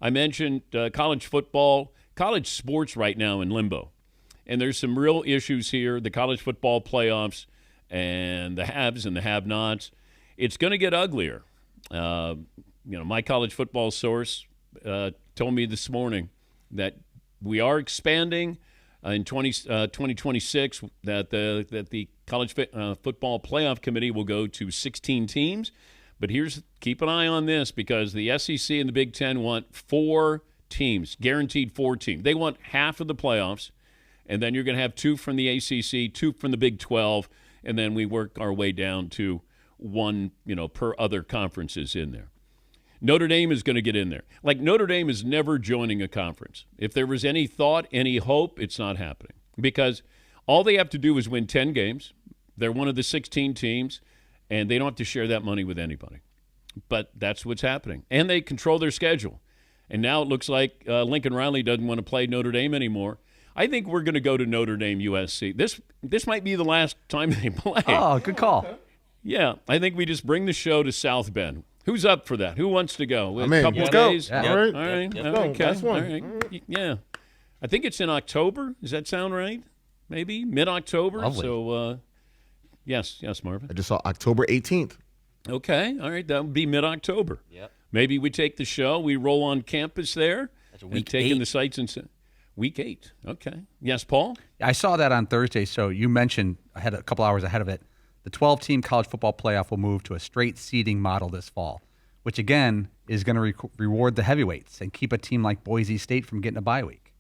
I mentioned college football, college sports right now in limbo. And there's some real issues here, the college football playoffs and the haves and the have-nots. It's going to get uglier. My college football source told me this morning that we are expanding in 2026, that the college football playoff committee will go to 16 teams. But keep an eye on this, because the SEC and the Big Ten want 4 teams, guaranteed 4 teams. They want half of the playoffs, and then you're going to have 2 from the ACC, 2 from the Big 12, and then we work our way down to 1, per other conferences in there. Notre Dame is going to get in there. Like, Notre Dame is never joining a conference. If there was any thought, any hope, it's not happening, because all they have to do is win 10 games. They're one of the 16 teams, and they don't have to share that money with anybody. But that's what's happening. And they control their schedule. And now it looks like Lincoln Riley doesn't want to play Notre Dame anymore. I think we're going to go to Notre Dame USC. This might be the last time they play. Oh, good call. Yeah, I think we just bring the show to South Bend. Who's up for that? Who wants to go? I'm in. A couple Let's of go. days? Yeah. All right. Okay. That's one. All right. Yeah. I think it's in October. Does that sound right? Maybe mid-October. Lovely. So, yes, Marvin. I just saw October 18th. Okay. All right. That would be mid-October. Yep. Maybe we take the show. We roll on campus there. That's week and take in 8. the sights and week 8. Okay. Yes, Paul? I saw that on Thursday. So you mentioned, I had a couple hours ahead of it, the 12-team college football playoff will move to a straight seeding model this fall, which, again, is going to reward the heavyweights and keep a team like Boise State from getting a bye week.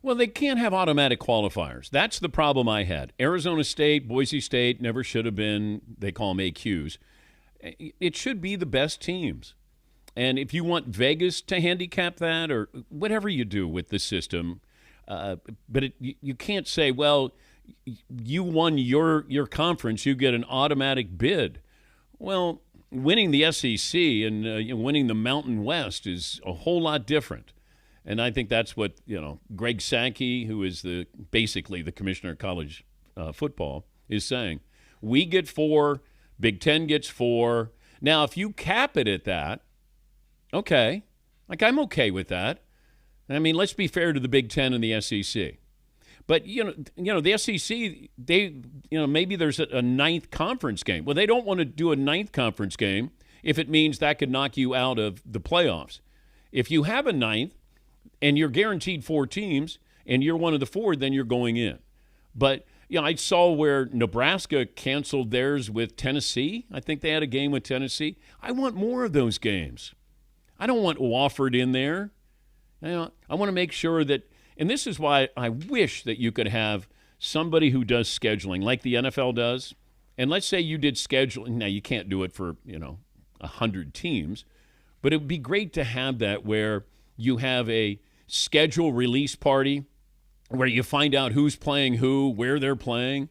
Well, they can't have automatic qualifiers. That's the problem I had. Arizona State, Boise State never should have been, they call them AQs. It should be the best teams. And if you want Vegas to handicap that, or whatever you do with the system, but you can't say, well, you won your conference, you get an automatic bid. Well, winning the SEC and winning the Mountain West is a whole lot different. And I think that's what, Greg Sankey, who is basically the commissioner of college football, is saying. We get 4, Big Ten gets 4. Now, if you cap it at that, okay. Like, I'm okay with that. I mean, let's be fair to the Big Ten and the SEC. But, the SEC, maybe there's a 9th conference game. Well, they don't want to do a 9th conference game if it means that could knock you out of the playoffs. If you have a 9th and you're guaranteed 4 teams and you're one of the 4, then you're going in. But, I saw where Nebraska canceled theirs with Tennessee. I think they had a game with Tennessee. I want more of those games. I don't want Wofford in there. I want to make sure that, and this is why I wish that you could have somebody who does scheduling like the NFL does. And let's say you did scheduling. Now, you can't do it for, 100 teams, but it would be great to have that where you have a schedule release party where you find out who's playing who, where they're playing,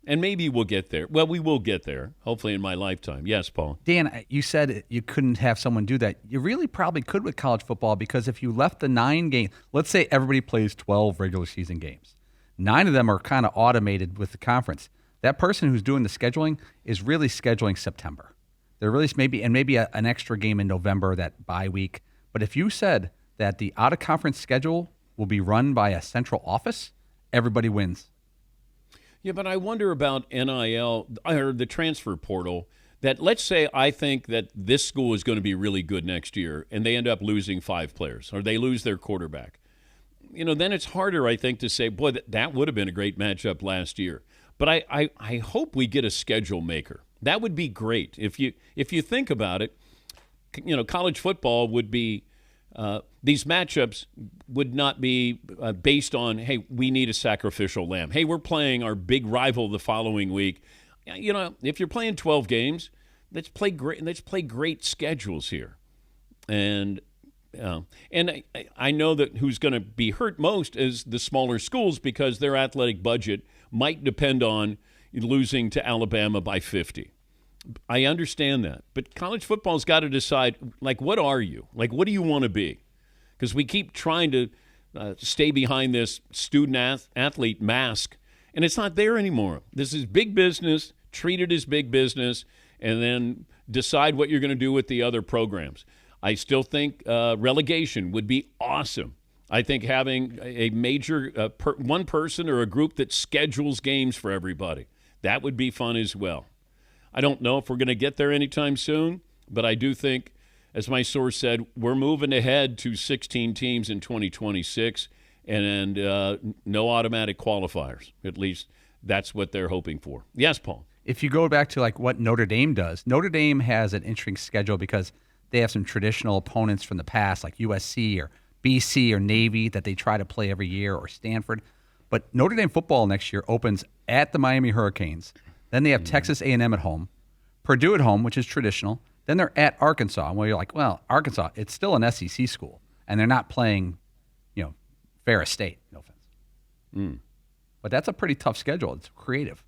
and maybe we'll get there. Well, we will get there, hopefully in my lifetime. Yes, Paul. Dan, you said you couldn't have someone do that. You really probably could with college football, because if you left the 9 games, let's say everybody plays 12 regular season games. 9 of them are kind of automated with the conference. That person who's doing the scheduling is really scheduling September. They're really maybe an extra game in November, that bye week. But if you said that the out-of-conference schedule will be run by a central office, everybody wins. Yeah, but I wonder about NIL or the transfer portal. That, let's say I think that this school is going to be really good next year and they end up losing 5 players, or they lose their quarterback. Then it's harder, I think, to say, boy, that would have been a great matchup last year. But I hope we get a schedule maker. That would be great. If you think about it, college football would be these matchups would not be based on, hey, we need a sacrificial lamb. Hey, we're playing our big rival the following week. If you're playing 12 games, let's play great schedules here. And I know that who's going to be hurt most is the smaller schools, because their athletic budget might depend on losing to Alabama by 50. I understand that. But college football's got to decide, like, what are you? Like, what do you want to be? Because we keep trying to stay behind this student-athlete mask, and it's not there anymore. This is big business, treat it as big business, and then decide what you're going to do with the other programs. I still think relegation would be awesome. I think having a major one person or a group that schedules games for everybody, that would be fun as well. I don't know if we're going to get there anytime soon, but I do think, as my source said, we're moving ahead to 16 teams in 2026 and no automatic qualifiers. At least that's what they're hoping for. Yes, Paul. If you go back to like what Notre Dame does, Notre Dame has an interesting schedule because they have some traditional opponents from the past, like USC or BC or Navy, that they try to play every year, or Stanford. But Notre Dame football next year opens at the Miami Hurricanes. Then they have Texas A&M at home, Purdue at home, which is traditional. Then they're at Arkansas, where you're like, well, Arkansas, it's still an SEC school, and they're not playing, Ferris State. No offense. But that's a pretty tough schedule. It's creative.